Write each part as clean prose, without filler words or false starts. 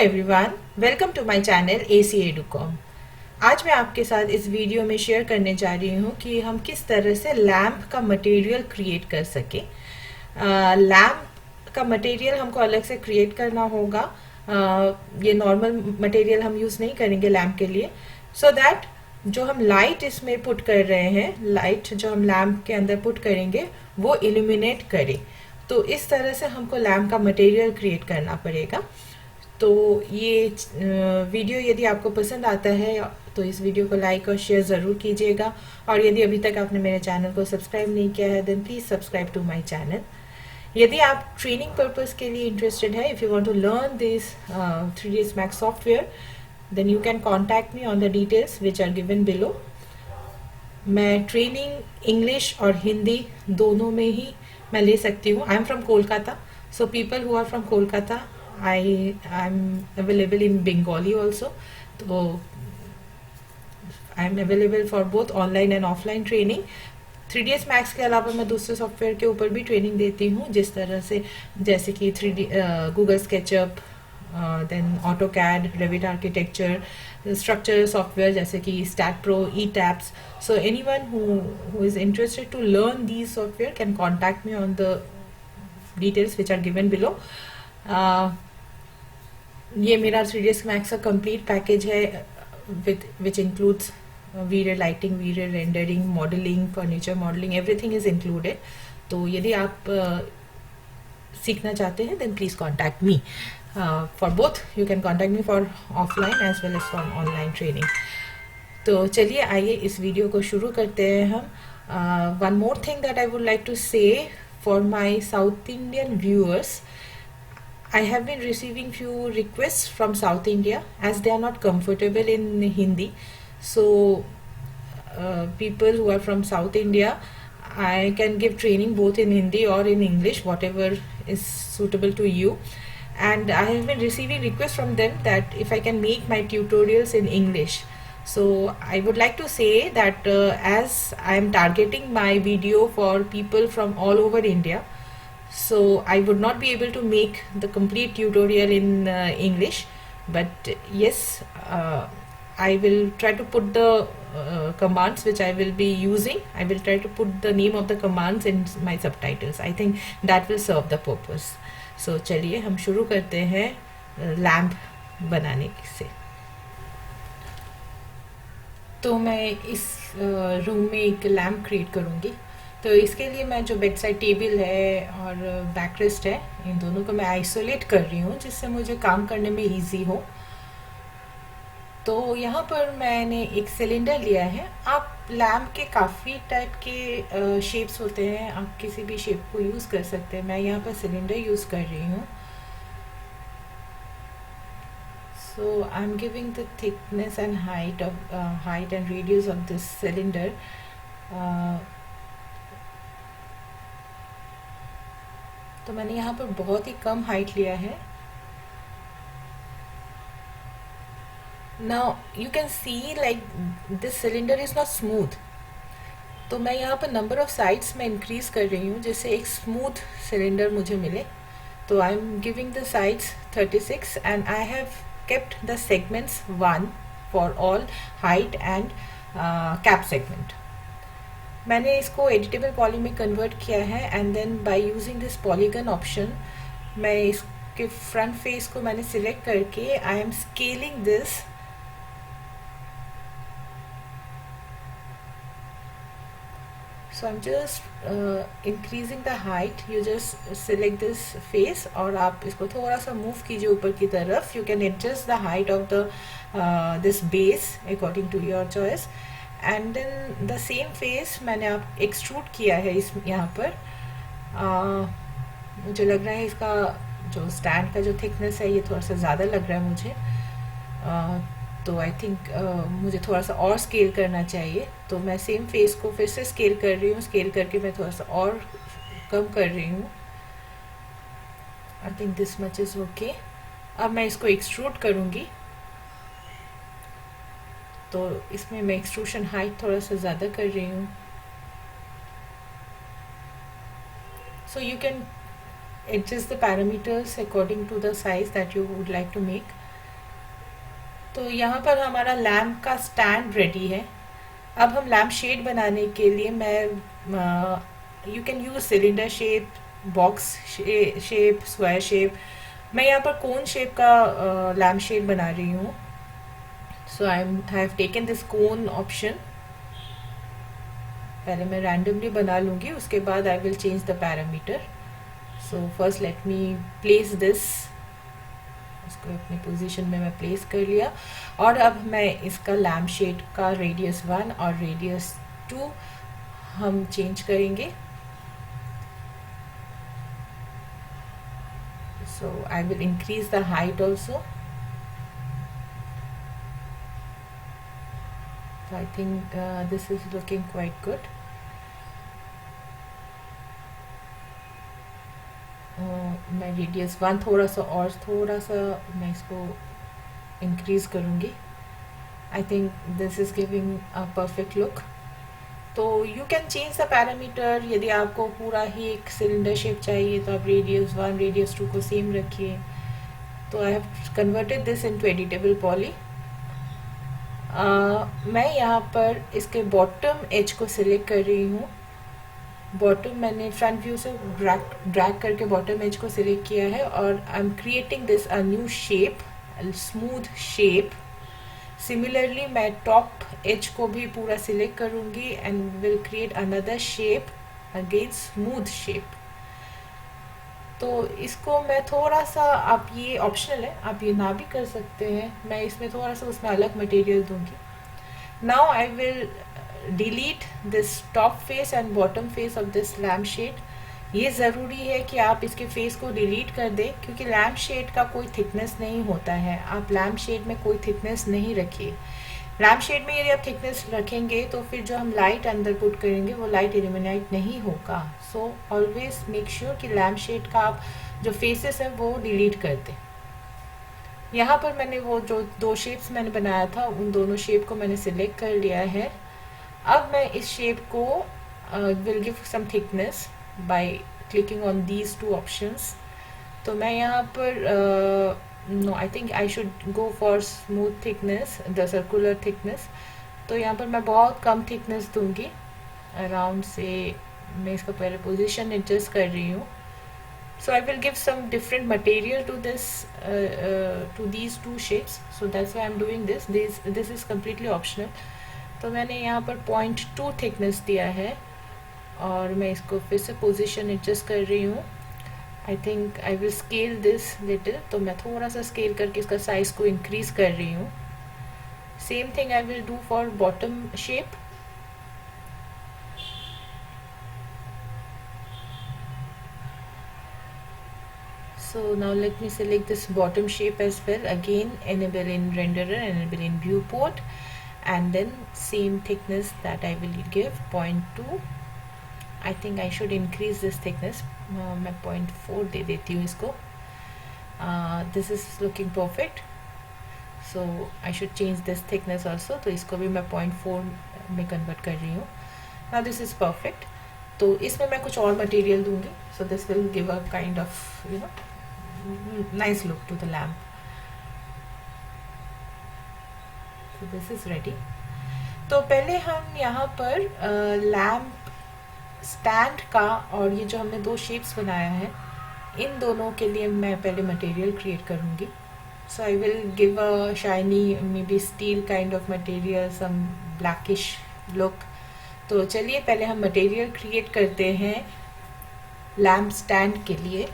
Everyone, welcome to my channel AC Educom. आज मैं आपके साथ इस वीडियो में शेयर करने जा रही हूँ कि हम किस तरह से लैम्प का मटेरियल क्रिएट कर सके। लैम्प का मटेरियल हमको अलग से क्रिएट करना होगा। ये नॉर्मल मटेरियल हम यूज़ नहीं करेंगे लैम्प के लिए, सो दैट जो हम लाइट इसमें पुट कर रहे हैं, लाइट जो हम लैम्प के अंदर पुट करेंगे वो इल्यूमिनेट करे। तो इस तरह से हमको लैम्प का मटेरियल क्रिएट करना पड़ेगा। तो ये वीडियो यदि आपको पसंद आता है तो इस वीडियो को लाइक और शेयर ज़रूर कीजिएगा, और यदि अभी तक आपने मेरे चैनल को सब्सक्राइब नहीं किया है then please subscribe to my channel. यदि आप ट्रेनिंग पर्पस के लिए इंटरेस्टेड है, if you want to learn this 3ds Max software then you can contact me on the details which are given below. मैं training English और हिंदी दोनों में ही मैं ले सकती हूँ। I am from Kolkata, so people who are from Kolkata I'm available in Bengali also. तो I am available for both online and offline training. 3ds Max के अलावा मैं दूसरे सॉफ्टवेयर के ऊपर भी ट्रेनिंग देती हूँ, जिस तरह से जैसे कि 3D Google SketchUp, then AutoCAD, Revit architecture, structure software जैसे कि STAAD pro, ETABS. So anyone who is interested to learn these software can contact me on the details which are given below. ये मेरा 3ds Max का complete package है which includes video lighting, video rendering, modelling, furniture modelling, everything is included. तो यदि आप सीखना चाहते हैं then please contact me for both. You can contact me for offline as well as for online training. तो चलिए आइए इस वीडियो को शुरू करते हैं हम। One more thing that I would like to say for my South Indian viewers, I have been receiving few requests from South India as they are not comfortable in Hindi. So people who are from South India, I can give training both in Hindi or in English, whatever is suitable to you. And I have been receiving requests from them that if I can make my tutorials in English. So I would like to say that as I am targeting my video for people from all over India, so I would not be able to make the complete tutorial in English, but yes, I will try to put the commands which I will be using. I will try to put the name of the commands in my subtitles. I think that will serve the purpose. So चलिए हम शुरू करते हैं lamp बनाने से। तो मैं इस रूम में एक लैम्प क्रिएट करूँगी। तो इसके लिए मैं जो बेड साइड टेबल है और बैकरेस्ट है, इन दोनों को मैं आइसोलेट कर रही हूँ जिससे मुझे काम करने में इजी हो। तो यहाँ पर मैंने एक सिलेंडर लिया है। आप लैम्प के काफ़ी टाइप के शेप्स होते हैं, आप किसी भी शेप को यूज़ कर सकते हैं। मैं यहाँ पर सिलेंडर यूज़ कर रही हूँ। So I'm giving the thickness and height and radius of this cylinder. तो मैंने यहाँ पर बहुत ही कम हाइट लिया है। Now you can see like this cylinder is not smooth. तो मैं यहाँ पर नंबर ऑफ साइड्स में इंक्रीज कर रही हूँ जिससे एक स्मूथ सिलेंडर मुझे मिले। तो I am giving the sides 36 and I have kept the segments 1 for all height and cap segment. मैंने इसको एडिटेबल पॉली में कन्वर्ट किया है and then by using this polygon option मैं इसके फ्रंट फेस को मैंने सिलेक्ट करके I am scaling this so I am just increasing the height. You just select this face और आप इसको थोड़ा सा मूव कीजिए ऊपर की तरफ। You can adjust the height of the this base according to your choice. And then the same face मैंने आप एक्सट्रूड किया है इस यहाँ पर। मुझे लग रहा है इसका जो स्टैंड का जो थिकनेस है ये थोड़ा सा ज़्यादा लग रहा है मुझे। तो आई थिंक मुझे थोड़ा सा और स्केल करना चाहिए। तो मैं सेम फेस को फिर से स्केल कर रही हूँ। स्केल करके मैं थोड़ा सा और कम कर रही हूँ। आई think this much is okay. अब मैं इसको एक्सट्रूड करूँगी। तो इसमें मैं एक्सट्रूशन हाइट थोड़ा सा ज़्यादा कर रही हूँ। So you can adjust the parameters according to the size that you would like to make. तो यहाँ पर हमारा लैम्प का स्टैंड रेडी है। अब हम लैम्प शेड बनाने के लिए you can use cylinder shape, box shape, square shape. मैं यहाँ पर कोन शेप का लैम्प शेड बना रही हूँ। So I have taken this cone option. पहले मैं रैंडमली बना लूँगी, उसके बाद I will change the parameter. So first let me place this, इसको अपनी पोजीशन में मैं प्लेस कर लिया। और अब मैं इसका लैम्प शेड का रेडियस 1 और रेडियस 2 हम चेंज करेंगे। So I will increase the height also. I think this is looking quite good. मैं रेडियस 1 थोड़ा सा मैं इसको इंक्रीज करूँगी। I think this is giving a perfect look. तो you can change the parameter. यदि आपको पूरा ही एक सिलेंडर शेप चाहिए तो आप रेडियस 1 रेडियस 2 को सेम रखिए। तो I have converted this into editable poly. मैं यहाँ पर इसके बॉटम एज को सिलेक्ट कर रही हूँ। बॉटम मैंने फ्रंट व्यू से ड्रैग करके बॉटम एज को सिलेक्ट किया है और I am creating this a new shape, smooth shape. Similarly मैं टॉप एज को भी पूरा सिलेक्ट करूँगी and will create another shape, again smooth shape. तो इसको मैं थोड़ा सा, आप ये ऑप्शनल है, आप ये ना भी कर सकते हैं। मैं इसमें थोड़ा सा उसमें अलग मटेरियल दूंगी। Now I will delete this top face and bottom face of this lamp shade. ये ज़रूरी है कि आप इसके फेस को डिलीट कर दें, क्योंकि लैम्प शेड का कोई थिकनेस नहीं होता है। आप लैम्प शेड में कोई थिकनेस नहीं रखिए। लैम्प शेड में यदि आप थिकनेस रखेंगे तो फिर जो हम लाइट अंदर पुट करेंगे वो लाइट इल्यूमिनेट नहीं होगा। सो ऑलवेज मेक श्योर कि लैम्प शेड का आप जो फेसेस है वो डिलीट कर दें। यहाँ पर मैंने वो जो 2 शेप्स मैंने बनाया था, उन दोनों शेप को मैंने सिलेक्ट कर लिया है। अब मैं इस शेप को will give some thickness by clicking on these 2 options. तो मैं यहाँ पर no, I think I should go for smooth thickness, the circular thickness. तो यहाँ पर मैं बहुत कम थिकनेस दूंगी, अराउंड से मैं इसका पहले पोजीशन एडजस्ट कर रही हूँ। So I will give some different material to this to these 2 shapes. So that's why I'm doing this. This is completely optional. तो मैंने यहाँ पर 0.2 थिकनेस दिया है और मैं इसको फिर से पोजीशन एडजस्ट कर रही हूँ। आई think I will scale this little. तो मैं थोड़ा सा स्केल करके इसका साइज़ को इंक्रीज कर रही हूँ। Same thing I will do for bottom shape. So now let me select this bottom shape as well. Again, enable in renderer, enable in viewport, and then same thickness that I will give 0.2. I think I should increase this thickness. मैं 0.4 दे देती हूँ इसको. This is looking perfect. So I should change this thickness also. तो इसको भी मैं 0.4 में convert कर रही हूँ. Now this is perfect. तो इसमें मैं कुछ और मटेरियल दूंगी. So this will give a kind of, you know, nice look to the lamp. So this is ready. तो पहले हम यहाँ पर लैम्प स्टैंड का और ये जो हमने 2 शेप्स बनाया है, इन दोनों के लिए मैं पहले मटेरियल क्रिएट करूँगी. So I will give a shiny maybe steel kind of material, some blackish look. तो चलिए पहले हम मटेरियल क्रिएट करते हैं लैम्प स्टैंड के लिए.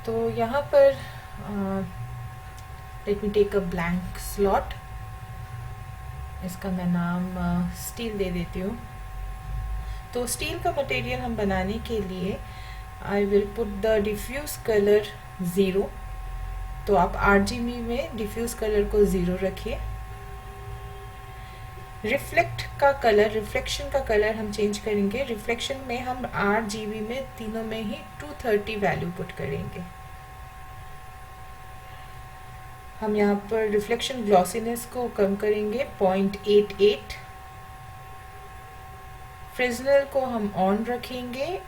तो यहाँ पर let me take a blank slot. इसका मैं नाम स्टील दे देती हूँ. तो स्टील का मटेरियल हम बनाने के लिए I will put the diffuse colour 0. तो आप RGB में डिफ्यूज कलर को 0 रखिए. रिफ्लेक्शन का कलर हम चेंज करेंगे. रिफ्लेक्शन में हम RGB में तीनों में ही 230 वैल्यू पुट करेंगे. हम यहाँ पर रिफ्लेक्शन ग्लॉसीनेस को कम करेंगे 0.88. फ्रिजनल को हम ऑन रखेंगे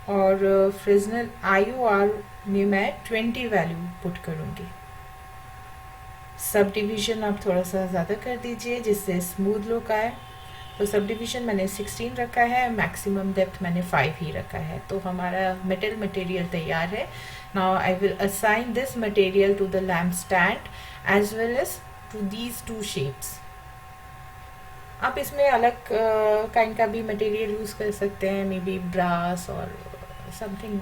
और फ्रिजनल IOR में मैं 20 वैल्यू पुट करूँगी। सब डिवीज़न आप थोड़ा सा ज़्यादा कर दीजिए जिससे स्मूथ लुक आए। तो सब डिवीज़न मैंने 16 रखा है, मैक्सिमम डेप्थ मैंने 5 ही रखा है। तो हमारा मेटल मटेरियल तैयार है। Now I will assign this material to the lamp stand as well as to these 2 shapes. आप इसमें अलग काइंड का भी मटेरियल यूज़ कर सकते हैं, मे बी ब्रास और something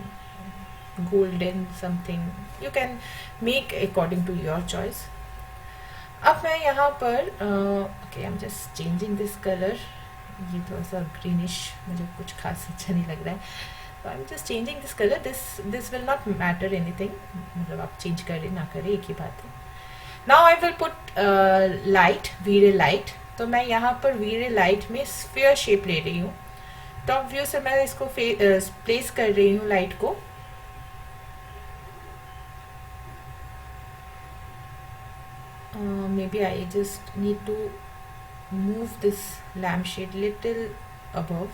golden something, you can make according to your choice. अब मैं यहाँ पर okay, I am just changing this colour. ये थोड़ा सा ग्रीनिश मुझे कुछ खास अच्छा नहीं लग रहा है, तो आई am just changing this colour. This will not matter anything, मतलब आप चेंज करें ना करें एक ही बात है। Now I will put light, VRay light. तो मैं यहाँ पर वीरे लाइट में स्फीयर शेप ले रही हूँ। टॉप व्यू से मैं इसको प्लेस कर रही हूँ लाइट को। Maybe I just need to move this lampshade little above।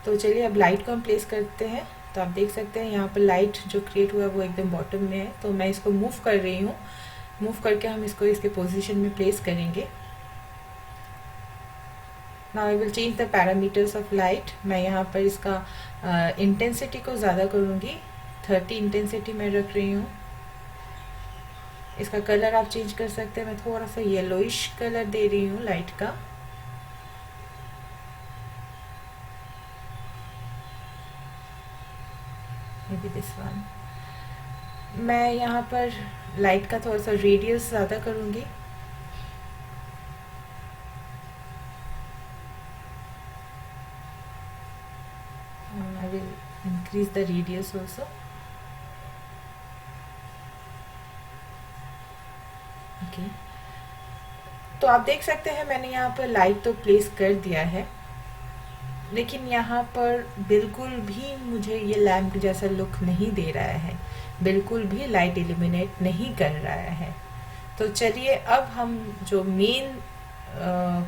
तो चलिए अब लाइट को हम प्लेस करते हैं। तो आप देख सकते हैं यहाँ पर लाइट जो क्रिएट हुआ है वो एकदम बॉटम में है। तो मैं इसको मूव कर रही हूँ, मूव करके हम इसको इसके पोजीशन में प्लेस करेंगे। Now I will change the parameters of light. मैं यहाँ पर इसका इंटेंसिटी को ज़्यादा करूँगी, 30 इंटेंसिटी मैं रख रही हूँ। इसका कलर आप चेंज कर सकते हैं। मैं थोड़ा सा येलोइश कलर दे रही हूँ लाइट का। May be this one. मैं यहाँ पर लाइट का थोड़ा सा रेडियस ज़्यादा करूँगी। आई will increase the radius also. Okay, तो आप देख सकते हैं मैंने यहाँ पर लाइट तो प्लेस कर दिया है, लेकिन यहाँ पर बिल्कुल भी मुझे ये लैम्प जैसा लुक नहीं दे रहा है, बिल्कुल भी लाइट इल्यूमिनेट नहीं कर रहा है। तो चलिए अब हम जो मेन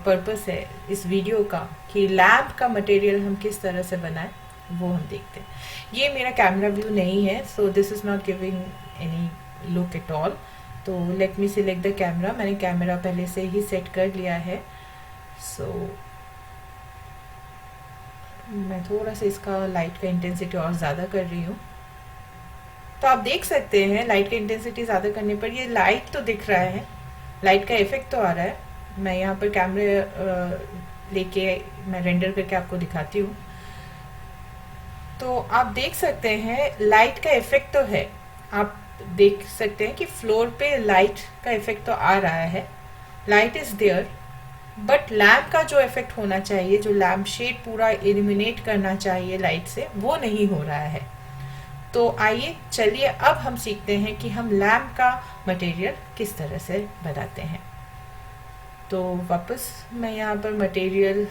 पर्पस है इस वीडियो का कि लैम्प का मटेरियल हम किस तरह से बनाएं वो हम देखते हैं। ये मेरा कैमरा व्यू नहीं है, so this is not giving any look at all. तो let me select the camera. मैंने कैमरा पहले से ही सेट कर लिया है। सो मैं थोड़ा सा इसका लाइट का इंटेंसिटी और ज़्यादा कर रही हूँ। तो आप देख सकते हैं लाइट का इंटेंसिटी ज़्यादा करने पर ये लाइट तो दिख रहा है, लाइट का इफेक्ट तो आ रहा है। मैं यहाँ पर कैमरे लेके मैं रेंडर करके आपको दिखाती हूँ। तो आप देख सकते हैं लाइट का इफेक्ट तो है। आप देख सकते हैं कि फ्लोर पे लाइट का इफेक्ट तो आ रहा है, light is there, but lamp का जो इफेक्ट होना चाहिए, जो लैम्प शेड पूरा इल्यूमिनेट करना चाहिए लाइट से, वो नहीं हो रहा है। तो आइए चलिए अब हम सीखते हैं कि हम लैम्प का मटेरियल किस तरह से बनाते हैं। तो वापस मैं यहाँ पर मटेरियल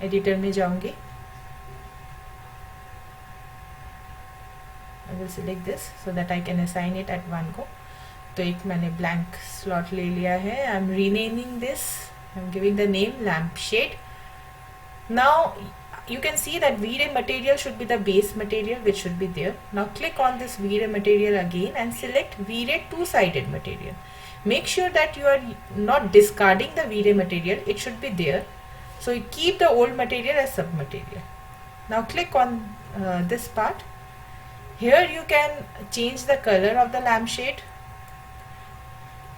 एडिटर में जाऊंगी। I will select this so that I can assign it at one go। तो एक मैंने blank slot ले लिया है। I am renaming this, I am giving the name lampshade। Now you can see that V-Ray material should be the base material which should be there। Now click on this V-Ray material again and select V-Ray two-sided material। Make sure that you are not discarding the V-Ray material, it should be there। So you keep the old material as sub-material। Now click on this part। Here you can change the color of the lampshade।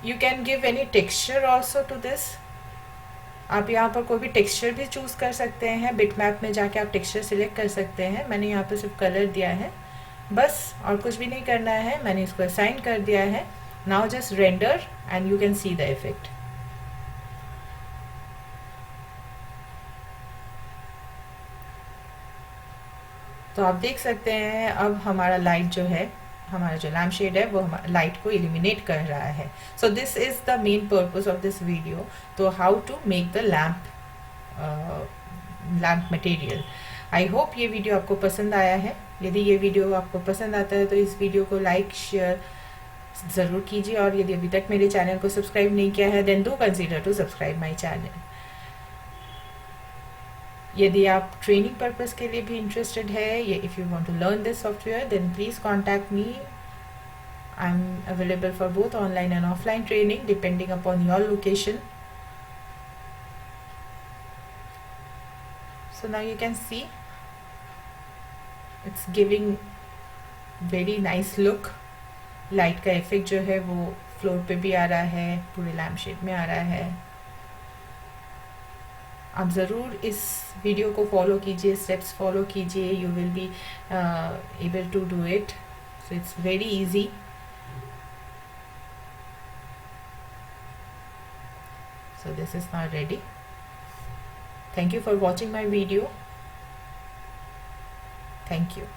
You can give any texture also to this। आप यहाँ पर कोई भी texture भी choose कर सकते हैं। Bitmap में जाके आप टेक्सचर सिलेक्ट कर सकते हैं। मैंने यहाँ पर सिर्फ कलर दिया है बस, और कुछ भी नहीं करना है। मैंने इसको असाइन कर दिया है। Now just render and you can see the effect. तो आप देख सकते हैं अब हमारा लाइट जो है, हमारा जो लैम्प शेड है वो लाइट को इल्यूमिनेट कर रहा है। So this is the main purpose of this video. तो how to make the lamp material. I hope ये वीडियो आपको पसंद आया है। यदि ये वीडियो आपको पसंद आता है तो इस वीडियो को लाइक शेयर ज़रूर कीजिए, और यदि अभी तक मेरे चैनल को सब्सक्राइब नहीं किया है then do consider to subscribe my channel. यदि आप ट्रेनिंग पर्पस के लिए भी इंटरेस्टेड है, या if you want to learn this software, then please contact me. I'm available for both online and offline training depending upon your location. So now you can see it's giving very nice look. Light का effect जो है वो floor पे भी आ रहा है, पूरे lamp shade में आ रहा है. आप ज़रूर इस वीडियो को फॉलो कीजिए, स्टेप्स फॉलो कीजिए. You will be able to do it. So it's very easy. So this is now ready. Thank you for watching my video. Thank you.